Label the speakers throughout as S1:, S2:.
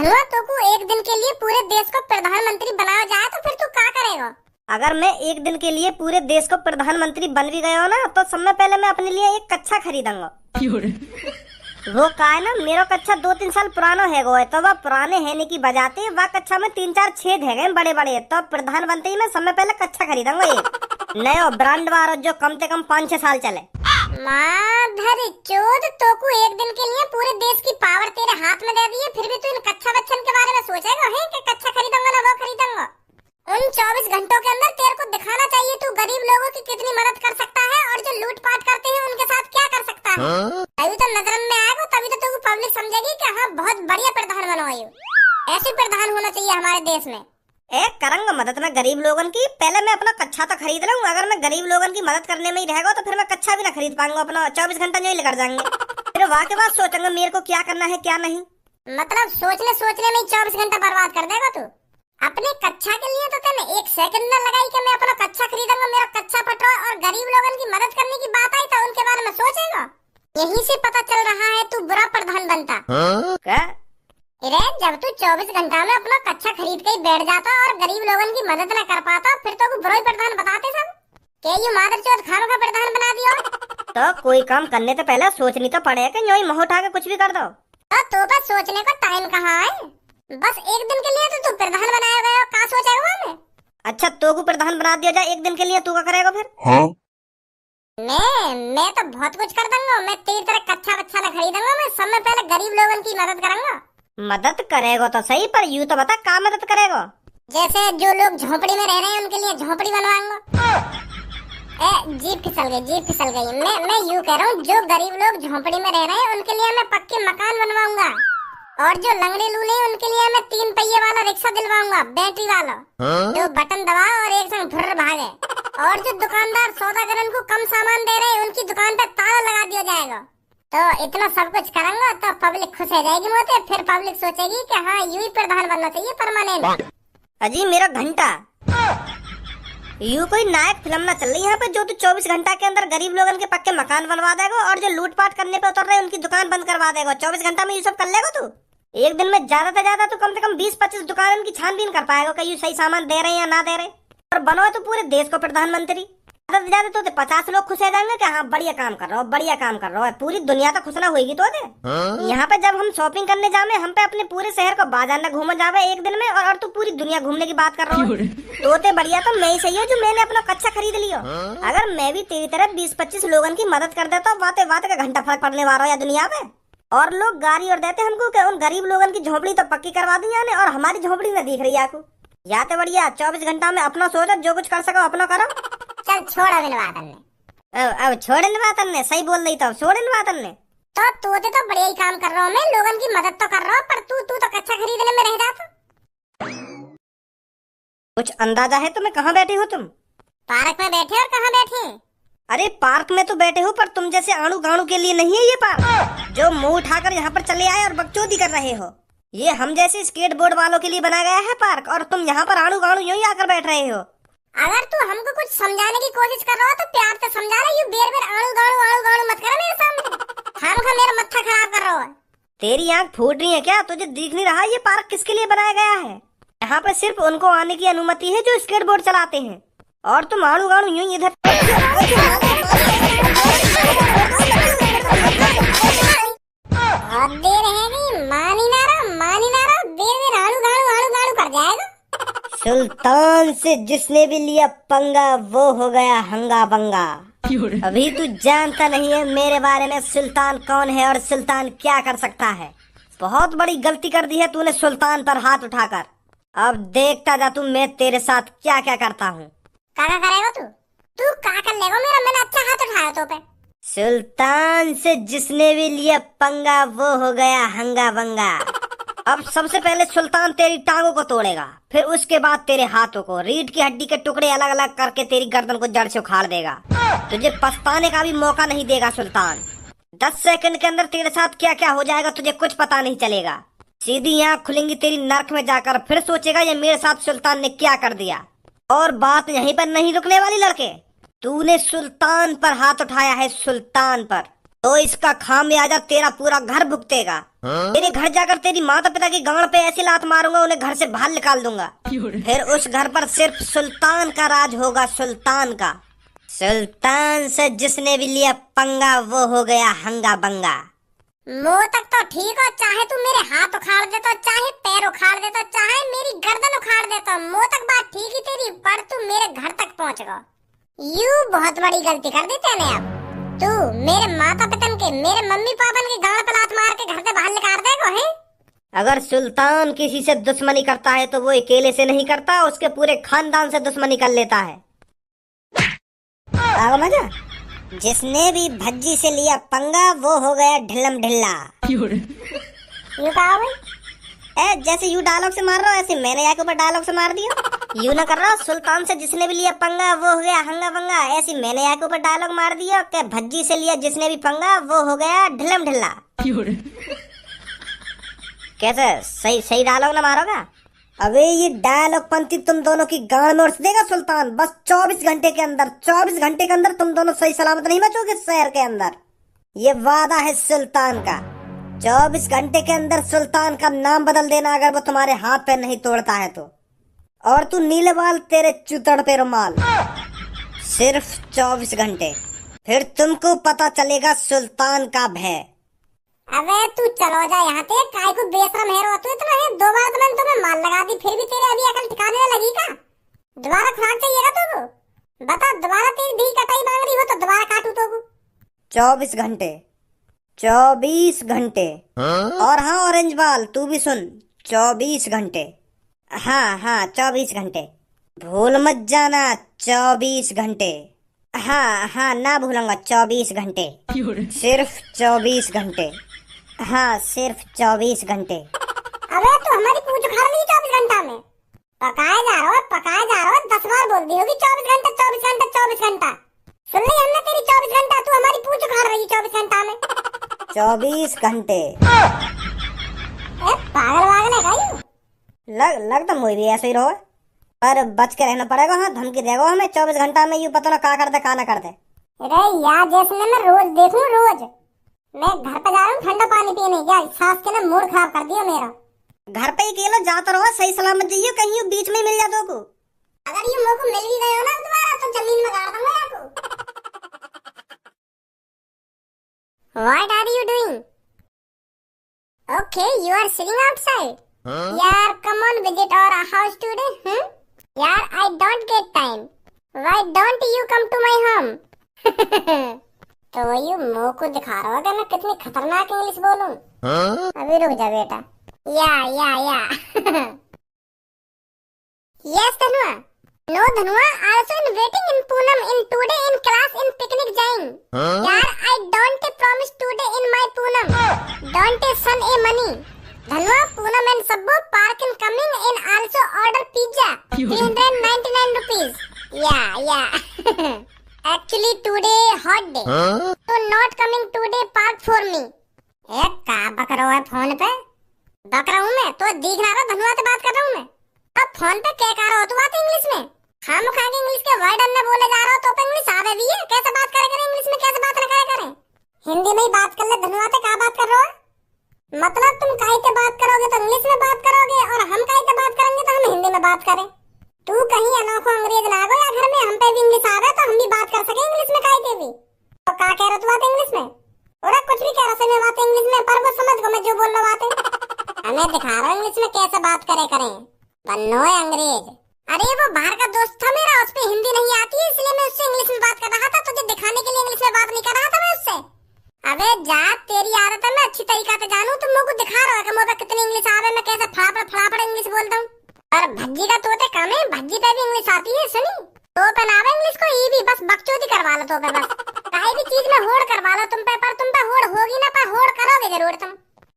S1: धनुआ तो को एक दिन के लिए पूरे देश को प्रधानमंत्री बनाया जाए तो फिर तू क्या करेगा?
S2: अगर मैं एक दिन के लिए पूरे देश को प्रधानमंत्री बन भी गया हो ना, तो सबसे पहले मैं अपने लिए एक कच्छा खरीदूंगा। वो का है ना, मेरा कच्छा 2-3 साल पुराना है गो है, तो वह पुराने हैने की बजाते वह कच्छा में 3-4 छेद है गए बड़े बड़े, तो प्रधानमंत्री में सबसे पहले कच्छा खरीदूंगा एक नया ब्रांड वाला जो कम से कम 5-6 साल चले।
S1: माधर चोद तो को एक दिन के लिए पूरे देश की पावर तेरे हाथ में दे दी है, फिर भी तू इन कच्छा बच्चन के बारे में सोचेगा है कि कच्छा खरीदूंगा ना वो खरीदूंगा। उन 24 घंटों के अंदर तेरे को दिखाना चाहिए तू गरीब लोगों की कितनी मदद कर सकता है और जो लूटपाट करते हैं उनके साथ क्या कर सकता है। तभी तो नजर में आएगा, तभी तो तू पब्लिक समझेगी कि हाँ बहुत बढ़िया प्रधान बनवाई। ऐसे प्रधान होना चाहिए हमारे देश में।
S2: एक करूंगा मदद मैं गरीब लोगन की, पहले मैं अपना कच्छा तो खरीद लूं। अगर मैं गरीब लोगन की मदद करने में ही रहेगा तो फिर मैं कच्छा भी ना खरीद पाऊंगा, अपना 24 घंटा जो ही लेकर जाएंगे। फिर वहाँ के बाद सोचूंगा मेरे को क्या करना है क्या नहीं।
S1: मतलब सोचने में 24 घंटा बर्बाद कर देगा तू अपने कच्छा के लिए। तो तेने 1 सेकंड न लगाई कि मैं अपना कच्छा खरीदूंगा, मेरा कच्छा पटवा और गरीब लोगन की मदद करने की बात आई तो उनके बारे में सोचेगा। यहीं से पता चल रहा है तू बुरा प्रधान बनता।
S2: क्या?
S1: अरे जब तू 24 घंटा में अपना कच्छा खरीद के ही बैठ जाता और गरीब लोगन की मदद न कर पाता, फिर तो बुरा प्रधान बताते सब के ये मादरचोद खानों का प्रधान बना दिया।
S2: तो कोई काम करने से पहले सोचनी तो पड़ेगा कि यूं ही मुंह उठा के कुछ भी कर दो।
S1: तो पर सोचने का टाइम कहाँ है? बस एक दिन के लिए तो तू प्रधान बनाया गया, क्या सोचेगा मैं?
S2: अच्छा तो को प्रधान बना दिया जाए एक दिन के लिए, तू क्या करेगा फिर?
S3: हाँ?
S1: मैं तो बहुत कुछ कर दूंगा। मैं तेरी तरह कच्छा बच्चा न खरीदूंगा, मैं सबसे पहले गरीब लोगन की मदद करूंगा।
S2: मदद करेगा तो सही, पर यूं तो बता क्या मदद करेगा?
S1: जैसे जो लोग झोपड़ी में रह रहे हैं उनके लिए झोपड़ी बनवाऊंगा। जीप फिसल गई। मैं यूं कह रहा हूँ जो गरीब लोग झोपड़ी में रह रहे हैं उनके लिए मैं पक्के मकान बनवाऊंगा, और जो लंगड़े लूले हैं उनके लिए मैं 3 पहिए वाला रिक्शा दिलवाऊंगा, बैटरी वाला, जो बटन दबा और एक संग भुर्र भागे। और जो दुकानदार सौदागरन को कम सामान दे रहे हैं उनकी दुकान पे ताला लगा दिया जाएगा। तो इतना सब कुछ करूंगा तो पब्लिक खुश हो जाएगी मोते, फिर पब्लिक सोचेगी कि हाँ यूं ही प्रधान बनना चाहिए परमानेंट।
S2: अजी मेरा घंटा यूं कोई नायक फिल्म ना चल रही यहाँ पे, जो तू 24 घंटा के अंदर गरीब लोगन के पक्के मकान बनवा देगा और जो लूटपाट करने पे उतर रहे उनकी दुकान बंद करवा देगा। 24 घंटा में ये सब कर लेगा तू? एक दिन में ज्यादा से ज्यादा तो कम से कम 20-25 दुकान की छानबीन कर पाएगा कि ये सही सामान दे रहे हैं या ना दे रहे, और बनो तो पूरे देश को प्रधानमंत्री। ज्यादा से ज्यादा तो 50 लोग खुश हो जाएंगे कि हाँ बढ़िया काम कर रहा हो, बढ़िया काम कर रहा हो। पूरी दुनिया तो खुश ना होगी तो यहाँ पे जब हम शॉपिंग करने जावे, हम पे अपने पूरे शहर को बाजार न घूम जावे एक दिन में, और तू पूरी दुनिया घूमने की बात कर रहा हो। तो बढ़िया तो मैं ही सही हूँ जो मैंने अपना कच्छा खरीद लिया। अगर मैं भी तेरी तरह 20-25 लोगों की मदद कर देता, बातें का घंटा फर्क पड़ने वाला है दुनिया में। और लोग गाड़ी और देते हमको कि उन गरीब लोगों की झोपड़ी तो पक्की करवा दी जाने, और हमारी झोपड़ी न दिख रही आपको। या तो बढ़िया 24 घंटा में अपना सोचो, जो कुछ कर सको अपना करो।
S1: चल छोड़ अभिनवादन ने।
S2: अब छोड़ इनवातन ने सही बोल रही, तो छोड़ इनवातन ने।
S1: तो तू तो बढ़िया ही काम कर रहा हूँ, मैं लोगन की मदद तो कर रहा हूँ, पर तू तो कच्चा खरीदने में रह जाता।
S2: कुछ अंदाजा है तुम्हें कहाँ बैठे हो तुम?
S1: पार्क में बैठे। और कहाँ बैठे?
S2: अरे पार्क में तो बैठे हो, पर तुम जैसे आड़ू गाड़ू के लिए नहीं है ये पार्क, जो मुंह उठाकर यहाँ पर चले आए और बकचोदी कर रहे हो। ये हम जैसे स्केट बोर्ड वालों के लिए बनाया गया है पार्क, और तुम यहाँ पर आड़ू गाड़ू यूं ही आकर बैठ रहे हो।
S1: अगर तू हमको कुछ समझाने की कोशिश कर रहा हो तो प्यार से समझा रहा। यू बेर आड़ू गाड़ू मत कर मेरे सामने। हम मेरा मत्था खराब कर रहा है।
S2: तेरी आँख फूट रही है क्या? तुझे दिख नहीं रहा ये पार्क किसके लिए बनाया गया है? यहाँ पर सिर्फ उनको आने की अनुमति है जो स्केट बोर्ड चलाते हैं, और तुम आड़ू गाड़ू यूं इधर।
S1: बहुत देर है नहीं, मानी ना रहा बेर आड़ू गाड़ू कर जाएगा।
S2: सुल्तान से जिसने भी लिया पंगा वो हो गया हंगा बंगा। अभी तू जानता नहीं है मेरे बारे में सुल्तान कौन है और सुल्तान क्या कर सकता है। बहुत बड़ी गलती कर दी है तूने सुल्तान पर हाथ उठाकर। अब देखता जा तू मैं तेरे साथ क्या क्या करता हूँ।
S1: क्या करेगा तू क्या कर लेगा? मैंने अच्छा हाथ उठाया तो पे।
S2: सुल्तान से जिसने भी लिया पंगा वो हो गया हंगा बंगा। अब सबसे पहले सुल्तान तेरी टांगों को तोड़ेगा, फिर उसके बाद तेरे हाथों को, रीढ़ की हड्डी के टुकड़े अलग अलग करके तेरी गर्दन को जड़ से उखाड़ देगा। तुझे पछताने का भी मौका नहीं देगा सुल्तान। 10 सेकंड के अंदर तेरे साथ क्या क्या हो जाएगा तुझे कुछ पता नहीं चलेगा। सीधी आँख खुलेंगी तेरी नर्क में जाकर, फिर सोचेगा ये मेरे साथ सुल्तान ने क्या कर दिया। और बात यहीं पर नहीं रुकने वाली लड़के। तूने सुल्तान पर हाथ उठाया है, सुल्तान पर, तो इसका खामियाजा तेरा पूरा घर भुगतेगा। तेरे घर जाकर तेरी माता पिता की गांड पे ऐसी लात मारूंगा, उन्हें घर से बाहर निकाल दूंगा। फिर उस घर पर सिर्फ सुल्तान का राज होगा, सुल्तान का। सुल्तान से जिसने भी लिया पंगा वो हो गया हंगा बंगा।
S1: मुंह तक तो ठीक हो, चाहे तू मेरे हाथ उखाड़ दे तो, चाहे पैर उखाड़ दे तो, चाहे मेरी गर्दन उखाड़ दे तो, मुंह तक बात ठीक ही तेरी, पर तू मेरे घर तक पहुंच गया। यू बहुत बड़ी गलती कर दी तूने। अब तू मेरे माता पिता के, मेरे मम्मी पापा के गाल पे लात मार के घर से बाहर निकाल देगा है।
S2: अगर सुल्तान किसी से दुश्मनी करता है तो वो अकेले से नहीं करता, उसके पूरे खानदान से दुश्मनी कर लेता है। आगा मजा। जिसने भी भज्जी से लिया पंगा वो हो गया ढिल्लम ढिल्ला।
S1: यू कहा भाई?
S2: जैसे यू डायलॉग से मार रहा हो ऐसे मैंने यहाँ के ऊपर डायलॉग से मार दिया। यू ना कर रहा, सुल्तान से जिसने भी लिया पंगा वो हो गया हंगा बंगा, ऐसी मैंने यहाँ के ऊपर डायलॉग मार दिया कि भज्जी से लिया जिसने भी पंगा वो हो गया ढिल्लम ढिल्ला। कैसे सही सही डायलॉग ना मारोगा? अबे ये डायलॉग पंक्ति तुम दोनों की गांड में उड़ देगा सुल्तान, बस 24 घंटे के अंदर। 24 घंटे के अंदर तुम दोनों सही सलामत नहीं बचोगे शहर के अंदर। ये वादा है सुल्तान का। 24 घंटे के अंदर सुल्तान का नाम बदल देना अगर वो तुम्हारे हाथ पे नहीं तोड़ता है तो। और तू नीले बाल तेरे चुतड़ पे रुमाल। सिर्फ 24 घंटे, फिर तुमको पता चलेगा सुल्तान का भय।
S1: अबे तू चलो जा यहाँ से, काय को बेशरम है रो तू इतना है। 2 बार तो मैंने तुम्हें मार लगा दी, फिर भी तेरे अभी अकल ठिकाने में लगी का? दोबारा खुराक चाहिएगा तुमको? बता, दोबारा तेरी दी कटाई मांग रही हो तो दोबारा काटू तो?
S2: 24 घंटे, 24 घंटे। और हाँ ऑरेंज बाल तू भी सुन, 24 घंटे। हाँ 24 घंटे, भूल मत जाना 24 घंटे। हाँ ना भूलूंगा, 24 घंटे, सिर्फ 24 घंटे। हाँ सिर्फ 24 घंटे।
S1: अबे तू हमारी पूछ उखाड़ ली 24 घंटा में। पकाए जा रहा हो 10 बार बोल दी होगी 24 घंटा 24 घंटा 24 घंटा। सुन ली हमने तेरी 24 घंटा, तू हमारी पूछ उखाड़ रही 24 घंटा में।
S2: 24 घंटे।
S1: पागल है का यू?
S2: लग तो मुझे भी ऐसे ही रहो, पर बच के रहना पड़ेगा। हाँ धमकी देगा हमें 24 घंटा में, यू पता ना क्या कर दे क्या ना कर दे।
S1: अरे यार जैसे मैं रोज देखूं, रोज मैं घर पे जा रहा हूँ ठंडा पानी पीने, या सास के ना मूड खराब कर दिया मेरा।
S2: घर पे ही अकेला जाता रहो, सही सलामत जाइए, कहीं यू बीच में मिल जा दो को।
S1: अगर ये मौका मिल भी गया ना दोबारा तो जमीन में गाड़ दूंगा आपको। What are you doing? Okay, you are sitting outside. यार come on visit our house today. यार I don't get time. Why don't you come to my home? तो ये मुंह को दिखा रहा होगा मैं कितनी खतरनाक इंग्लिश बोलूं। अभी रुक जा बेटा। या Yes Dhanua. No Dhanua, also in waiting in Poonam in today in class in picnic जाएं। यार I don't promise today in my Poonam. Don't son a money. Dhanua Poonam and Sabbo park in coming in also order pizza 399 rupees. Yeah. Actually today hot day. So not coming today park for me. एक का बक रहा है phone पे? बक रहा हूँ मैं तो दिख ना रहा, धनुआ से बात कर रहा हूँ मैं। अब फोन पे क्या कर रहा हो तू बात इंग्लिश में? खाम खा के इंग्लिश के वर्ड अन्य बोले जा रहा हो तो इंग्लिश आवे भी है? कैसे बात करे इंग्लिश में, कैसे बात करे? हिंदी में ही बात कर ले धनुआ से, क्या बात कर रहे हो? मतलब तुम काहे से बात करोगे तो इंग्लिश में बात करोगे, और हम काहे से बात करेंगे तो हम हिंदी में बात करें। तू कहीं अनोखो अंग्रेज ना गो या घर में हम पे भी इंग्लिश आवे तो हम भी बात कर सके इंग्लिश में काहे के भी। तो क्या कह रहा तू बात इंग्लिश में? और कुछ भी कह रहा बात इंग्लिश में, पर वो समझ गो मैं जो बोल रहा बात हमें दिखा रहा इंग्लिश में कैसे बात करें। बन्नो है अंग्रेज। अरे वो बाहर का दोस्त था मेरा, उस पे हिंदी नहीं आती है इसलिए मैं उससे इंग्लिश में बात कर रहा था, तुझे दिखाने के लिए इंग्लिश में बात नहीं कर रहा था मैं उससे। अबे जा, तेरी आदत है मैं अच्छी तरीका से जानू, तुम मुझको दिखा रहा है कि मुझे कितनी इंग्लिश आवे, मैं कैसे फड़ाफड़ इंग्लिश बोलता हूँ। और भज्जी का तोते कम है, भज्जी पे भी इंग्लिश आती है सुनी। तो पहनावे इंग्लिश को ये भी बस बकचोदी करवा लो तो पे बस। काई भी चीज में होड़ करवा लो तुम पे, पर तुम पे होड़ होगी ना, पर होड़ करोगे जरूर तुम।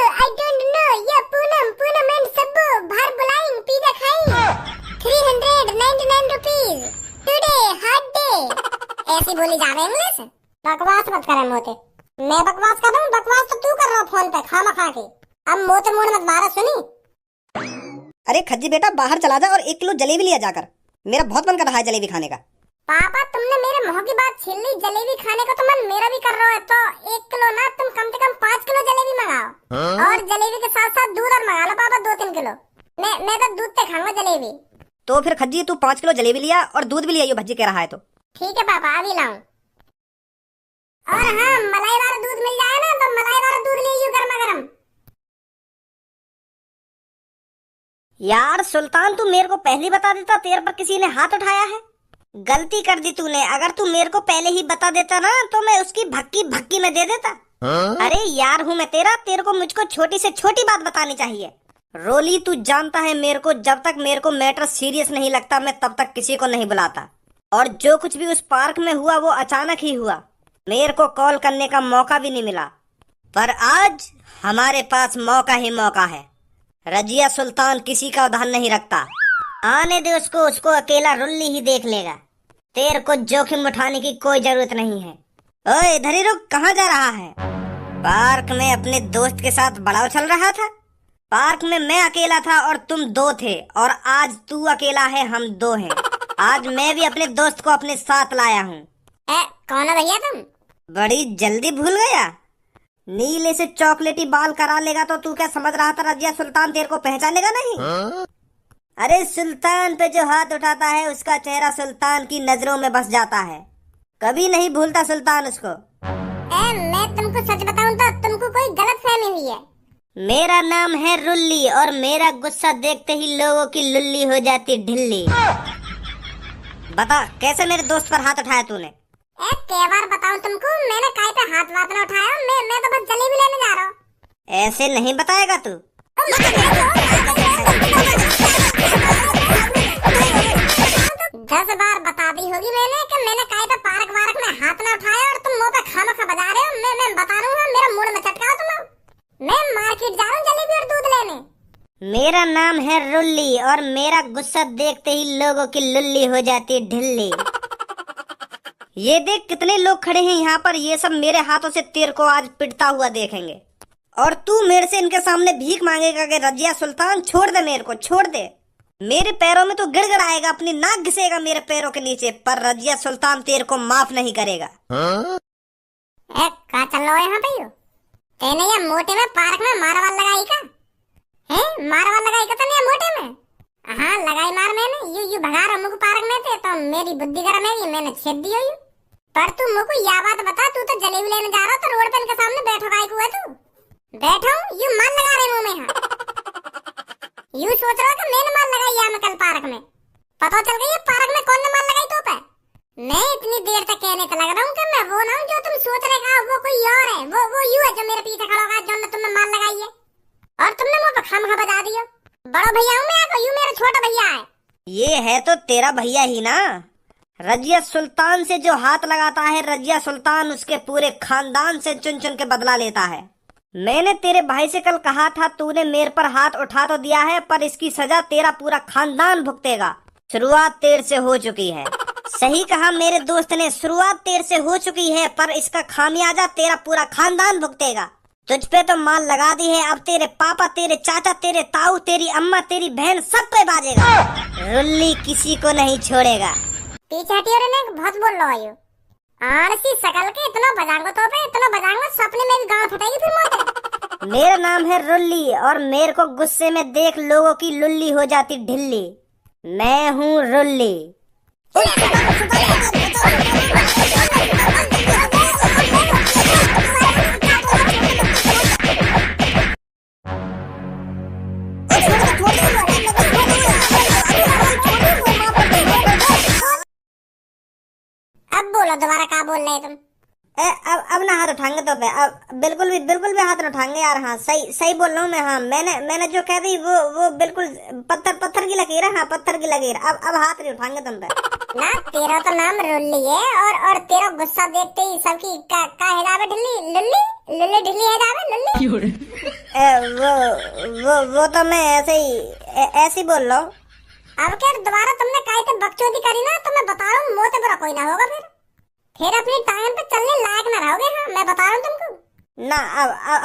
S1: I don't know, ये पूनम एंड सब्बू बाहर बुलाएं पिज़्ज़ा खाएं 399 रुपीस टुडे हॉट डे। ऐसी बोली जावे इंग्लिश। बकवास मत करे मोते, मैं बकवास कर रहा हूँ, बकवास तो तू कर रहा फोन पे खामा खा के। अब मोते मुड़ मत मारा सुनी।
S2: अरे खज्जी बेटा बाहर चला जा और 1 किलो जलेबी लिया जाकर, मेरा बहुत मन कर रहा है जलेबी खाने का।
S1: पापा तुमने मेरे मुंह की बात छीन ली। जलेबी खाने का तो मन मेरा भी कर रहा है, तो 1 किलो ना, तुम कम से कम 5 किलो जलेबी मंगाओ। और जलेबी के साथ साथ दूध और मंगा लो पापा, 2-3 किलो। मैं तो दूध पे खाऊंगा जलेबी।
S2: तो फिर खज्जी तू 5 किलो जलेबी लिया और दूध भी लिया, भज्जी कह रहा है तो।
S1: ठीक है पापा, अभी लाऊं। और हाँ, मलाई वाला दूध मिल जाए ना तो मलाई वाला दूध ले आइयो गर्मा गर्म।
S2: यार सुल्तान, तू मेरे को पहले बता देता, तेरे पर किसी ने हाथ उठाया है। गलती कर दी तूने। अगर तू मेरे को पहले ही बता देता ना तो मैं उसकी भक्की भक्की में दे देता। अरे यार हूँ मैं तेरा, तेरे को मुझको छोटी से छोटी बात बतानी चाहिए। रोली तू जानता है मेरे को, जब तक मेरे को मैटर सीरियस नहीं लगता मैं तब तक किसी को नहीं बुलाता। और जो कुछ भी उस पार्क में हुआ वो अचानक ही हुआ, मेरे को कॉल करने का मौका भी नहीं मिला। पर आज हमारे पास मौका ही मौका है। रजिया सुल्तान किसी का उधार नहीं रखता। आने दे उसको, उसको अकेला रुल्ली ही देख लेगा। तेरे को जोखिम उठाने की कोई जरूरत नहीं है। ओए इधर ही रुक, कहाँ जा रहा है? पार्क में अपने दोस्त के साथ बड़ाव चल रहा था। पार्क में मैं अकेला था और तुम 2 थे, और आज तू अकेला है, हम 2 हैं। आज मैं भी अपने दोस्त को अपने साथ लाया हूँ।
S1: कौन है भैया तुम?
S2: बड़ी जल्दी भूल गया? नीले से चॉकलेटी बाल करा लेगा तो तू क्या समझ रहा था रजिया सुल्तान तेरे को पहचानेगा नहीं? अरे सुल्तान पे जो हाथ उठाता है उसका चेहरा सुल्तान की नजरों में बस जाता है, कभी नहीं भूलता सुल्तान उसको।
S1: मैं तुमको सच बताऊं तो तुमको कोई गलत फहमी हुई है।
S2: मेरा नाम है रुल्ली और मेरा गुस्सा देखते ही लोगों की लुल्ली हो जाती ढिल्ली। बता कैसे मेरे दोस्त पर हाथ उठाया तूने?
S1: कई बार बताऊं तुमको, मैंने काहे पे हाथ वाथ न उठाया। मैं तो बस जलेबी लेने जा रहा हूँ।
S2: ऐसे नहीं बताएगा तू।
S1: 10 बार बता दी होगी मैंने कि मैंने काहे पे पार्क वार्क में हाथ न उठाया, और तुम मुंह पे खामखा बजा रहे हो। मैं बता रहा हूँ, मेरा मूड में चटकाओ तुम। मैं मार्केट जा रहा हूँ जलेबी और दूध लेने।
S2: मेरा नाम है रुल्ली और मेरा गुस्सा देखते ही लोगों की लुल्ली हो जाती ढिल्ली। ये देख कितने लोग खड़े हैं यहाँ पर, ये सब मेरे हाथों से तेरे को आज पिटता हुआ देखेंगे। और तू मेरे से इनके सामने भीख मांगेगा कि रजिया सुल्तान छोड़ दे, मेरे को छोड़ दे। मेरे पैरों में तो गिड़गिड़ आएगा, अपनी नाक घिसेगा मेरे पैरों के नीचे, पर रजिया सुल्तान तेरे को माफ नहीं करेगा।
S1: कहाँ चल रहा है यहाँ पे? तेने ये मोटे में पार्क में मारवाल लगाई का है? मारवाल लगाई का तने मोटे में? हाँ लगाई मार मैंने। यू भगा रहा मुझको पार्क में थे तो मेरी बुद्धि गर्म है, मैंने छेद दी हुई। पर तू मुझको यह बात बता, तू तो जलेबी लेने जा रहा तो रोड पे इनके सामने बैठो काहे को है तू? बैठो यू माल लगा रहे मुंह में। हाँ यू सोच रहा कि मैंने माल लगाई यहाँ में कल पार्क में? पता चल गई पार्क में कौन ने माल लगाई तो पे? मैं इतनी देर तक कहने को लग रहा हूँ कि मैं वो ना हूँ जो तुम सोच रहे हो, वो कोई और है। वो यू है जो मेरे पीछे खड़ा होगा, जो तुमने माल लगाई है और तुमने मुंह पे खामखा बजा दिया। बड़ा भैया हूँ मैं, यू मेरा छोटा भैया है।
S2: ये है तो तेरा भैया ही ना। रजिया सुल्तान से जो हाथ लगाता है, रजिया सुल्तान उसके पूरे खानदान से चुन चुन के बदला लेता है। मैंने तेरे भाई से कल कहा था, तूने मेरे पर हाथ उठा तो दिया है पर इसकी सजा तेरा पूरा खानदान भुगतेगा। शुरुआत तेरे से हो चुकी है। सही कहा मेरे दोस्त ने, शुरुआत तेरे से हो चुकी है पर इसका खामियाजा तेरा पूरा खानदान भुगतेगा। तुझ पे तो माल लगा दी है, अब तेरे पापा, तेरे चाचा, तेरे ताऊ, तेरी अम्मा, तेरी बहन सब पे बाजेगा। रुल्ली किसी को नहीं छोड़ेगा।
S1: पीछे हटियो रे, बहुत बोल रहा है। आरसी सकल के इतना बजाऊंगा तो पे, इतना बजाऊंगा सपने में भी गांड फटेगी फिर मोटे।
S2: मेरा नाम है रुल्ली और मेरे को गुस्से में देख लोगों की लुल्ली हो जाती ढिल्ली। मैं हूँ रुल्ली।
S1: अब बोलो दोबारा, क्या बोल रहे तुम?
S2: अब ना हाथ उठाएंगे तो पे, अब बिल्कुल भी हाथ न उठाएंगे यार। हाँ सही बोल रहा हूँ मैं। हाँ मैंने जो कह दी वो बिल्कुल पत्थर की लकीर है। हाँ पत्थर की लकीर। अब हाथ नहीं उठाएंगे तुम पे
S1: ना। तेरा तो नाम रुल्ली है और तेरा गुस्सा देखते ही सबकी का हिजाब है ढिल्ली। लुल्ली ढिल्ली हिजाब है लुल्ली।
S2: वो तो मैं ऐसे ही बोल रहा हूँ।
S1: अब क्या दोबारा तुमने काहे से बकचोदी करी ना तो मैं बता रहा हूँ मोते बुरा कोई ना होगा। फिर अपनी टाइम पे चलने लायक ना रहोगे। हाँ मैं बता रहा हूँ तुमको
S2: ना।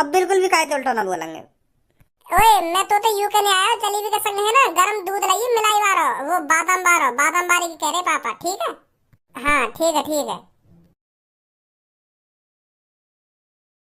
S2: अब बिल्कुल भी काहे उल्टा ना बोलेंगे।
S1: ओए मैं तो यू कहने आया, जलेबी के संग है ना गरम दूध लाइए मिलाई बारो, वो बादाम बारी की कह रहे पापा, ठीक है? हाँ ठीक है ठीक है।